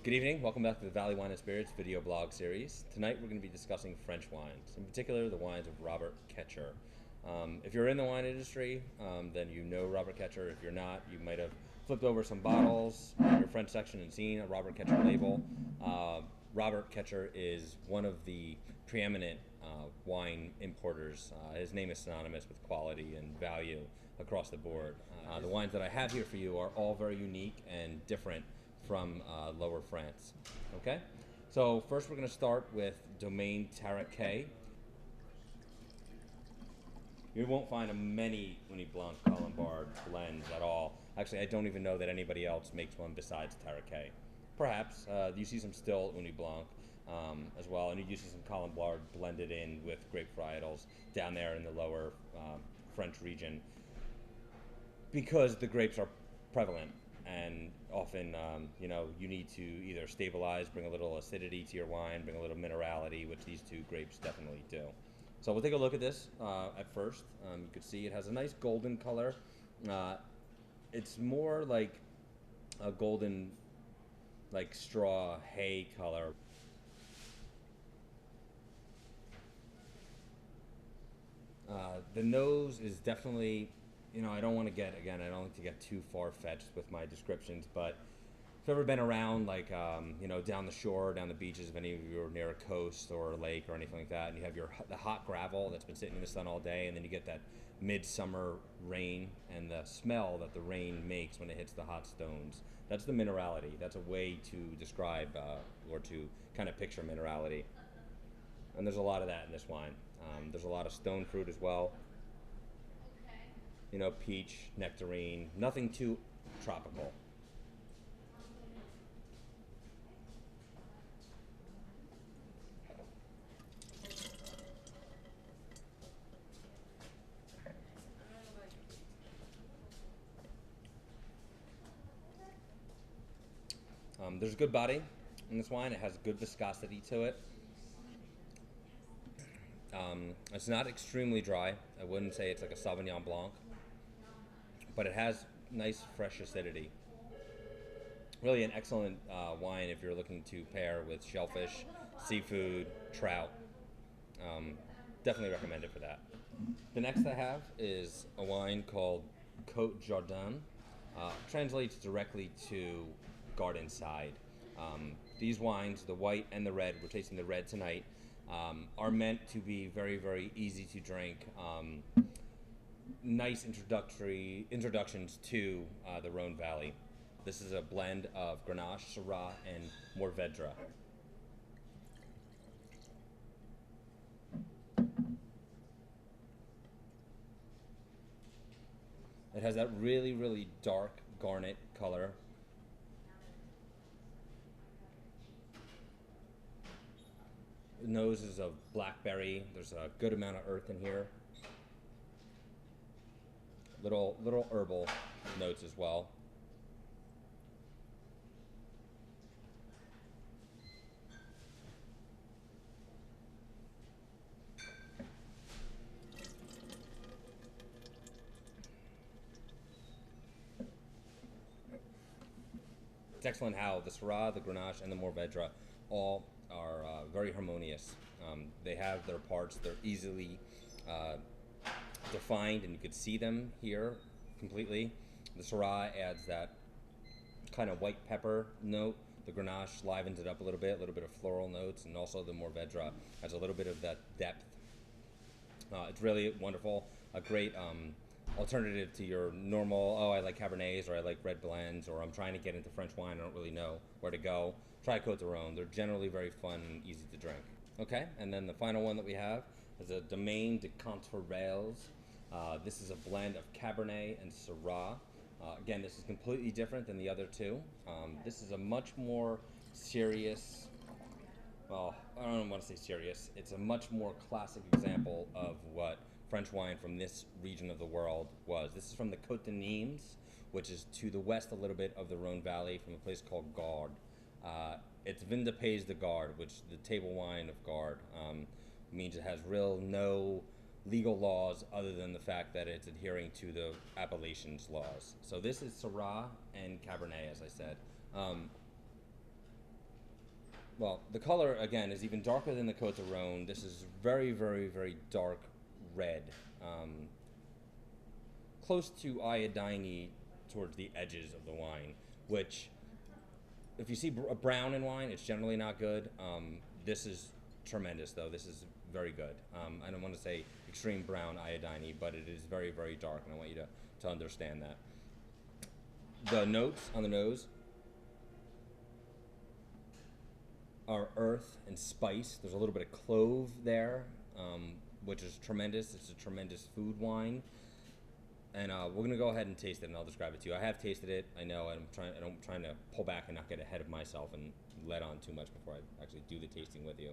Good evening. Welcome back to the Valley Wine and Spirits video blog series. Tonight we're going to be discussing French wines, in particular the wines of Robert Kacher. If you're in the wine industry, then you know Robert Kacher. If you're not, you might have flipped over some bottles in your French section and seen a Robert Kacher label. Robert Kacher is one of the preeminent wine importers. His name is synonymous with quality and value across the board. The wines that I have here for you are all very unique and different from Lower France. Okay, so first we're going to start with Domaine Taraquet. You won't find many Uni Blanc Colombard blends at all. Actually, I don't even know that anybody else makes one besides Taraquet. Perhaps you see some still Uni Blanc as well, and you do see some Colombard blended in with grape varietals down there in the lower French region, because the grapes are prevalent. And often, you need to either stabilize, bring a little acidity to your wine, bring a little minerality, which these two grapes definitely do. So we'll take a look at this at first. You can see it has a nice golden color. It's more like a golden, like straw hay color. The nose is definitely, I don't want to get, again, I don't like to get too far-fetched with my descriptions, but if you've ever been around, like, down the shore, down the beaches, if any of you are near a coast or a lake or anything like that, and you have the hot gravel that's been sitting in the sun all day, and then you get that midsummer rain and the smell that the rain makes when it hits the hot stones. That's the minerality. That's a way to describe or to kind of picture minerality. And there's a lot of that in this wine. There's a lot of stone fruit as well. Peach, nectarine, nothing too tropical. There's a good body in this wine. It has good viscosity to it. It's not extremely dry. I wouldn't say it's like a Sauvignon Blanc, but it has nice fresh acidity. Really an excellent wine if you're looking to pair with shellfish, seafood, trout. Definitely recommend it for that. The next I have is a wine called Côte Jardin. Translates directly to garden side. These wines, the white and the red, we're tasting the red tonight, are meant to be very, very easy to drink. Nice introductions to the Rhone Valley. This is a blend of Grenache, Syrah, and Mourvedre. It has that really, really dark garnet color. The nose is of blackberry. There's a good amount of earth in here. Little herbal notes as well. It's excellent how the Syrah, the Grenache, and the Mourvedre all are very harmonious. They have their parts. They're easily defined, and you could see them here completely. The Syrah adds that kind of white pepper note. The Grenache livens it up a little bit of floral notes, and also the Mourvedre has a little bit of that depth. It's really wonderful. A great alternative to your normal, I like Cabernets, or I like red blends, or I'm trying to get into French wine, I don't really know where to go. Try Côte d'Aron. They're generally very fun and easy to drink. Okay, and then the final one that we have is a Domaine de Contrevels. This is a blend of Cabernet and Syrah. Again, this is completely different than the other two. This is a much more serious, well, I don't want to say serious. It's a much more classic example of what French wine from this region of the world was. This is from the Côte de Nîmes, which is to the west a little bit of the Rhone Valley, from a place called Gard. It's Vin de Pays de Gard, which the table wine of Gard means it has no legal laws other than the fact that it's adhering to the appellations laws. So this is Syrah and Cabernet, as I said. Well, the color again is even darker than the Côte de Rhône. This is very, very, very dark red, close to iodine towards the edges of the wine. Which, if you see a brown in wine, it's generally not good. This is tremendous, though. This is very good. I don't want to say extreme brown iodine, but it is very, very dark, and I want you to understand that. The notes on the nose are earth and spice. There's a little bit of clove there, which is tremendous. It's a tremendous food wine. And we're gonna go ahead and taste it, and I'll describe it to you. I have tasted it. I know. I'm trying to pull back and not get ahead of myself and let on too much before I actually do the tasting with you.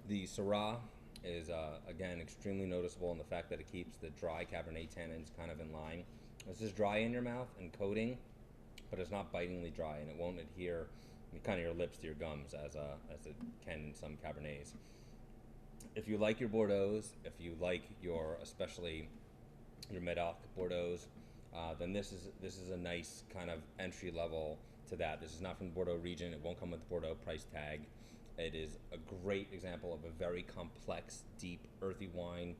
The Syrah is, again, extremely noticeable in the fact that it keeps the dry Cabernet tannins kind of in line. This is dry in your mouth and coating, but it's not bitingly dry, and it won't adhere kind of your lips to your gums as it can in some Cabernets. If you like your Bordeaux's, if you like your, especially your Medoc Bordeaux's, then this is a nice kind of entry level to that. This is not from the Bordeaux region. It won't come with the Bordeaux price tag. It is a great example of a very complex, deep, earthy wine.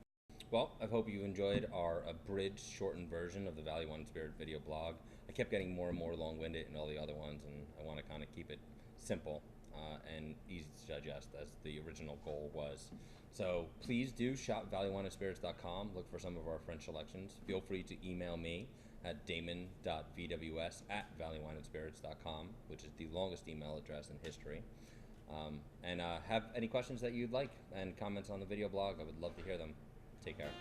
Well, I hope you enjoyed our abridged, shortened version of the Valley Wine and Spirit video blog. I kept getting more and more long-winded in all the other ones, and I want to kind of keep it simple and easy to digest, as the original goal was. So please do shop valleywineandspirits.com. Look for some of our French selections. Feel free to email me at damon.vws@valleywineandspirits.com, which is the longest email address in history. And have any questions that you'd like and comments on the video blog. I would love to hear them. Take care.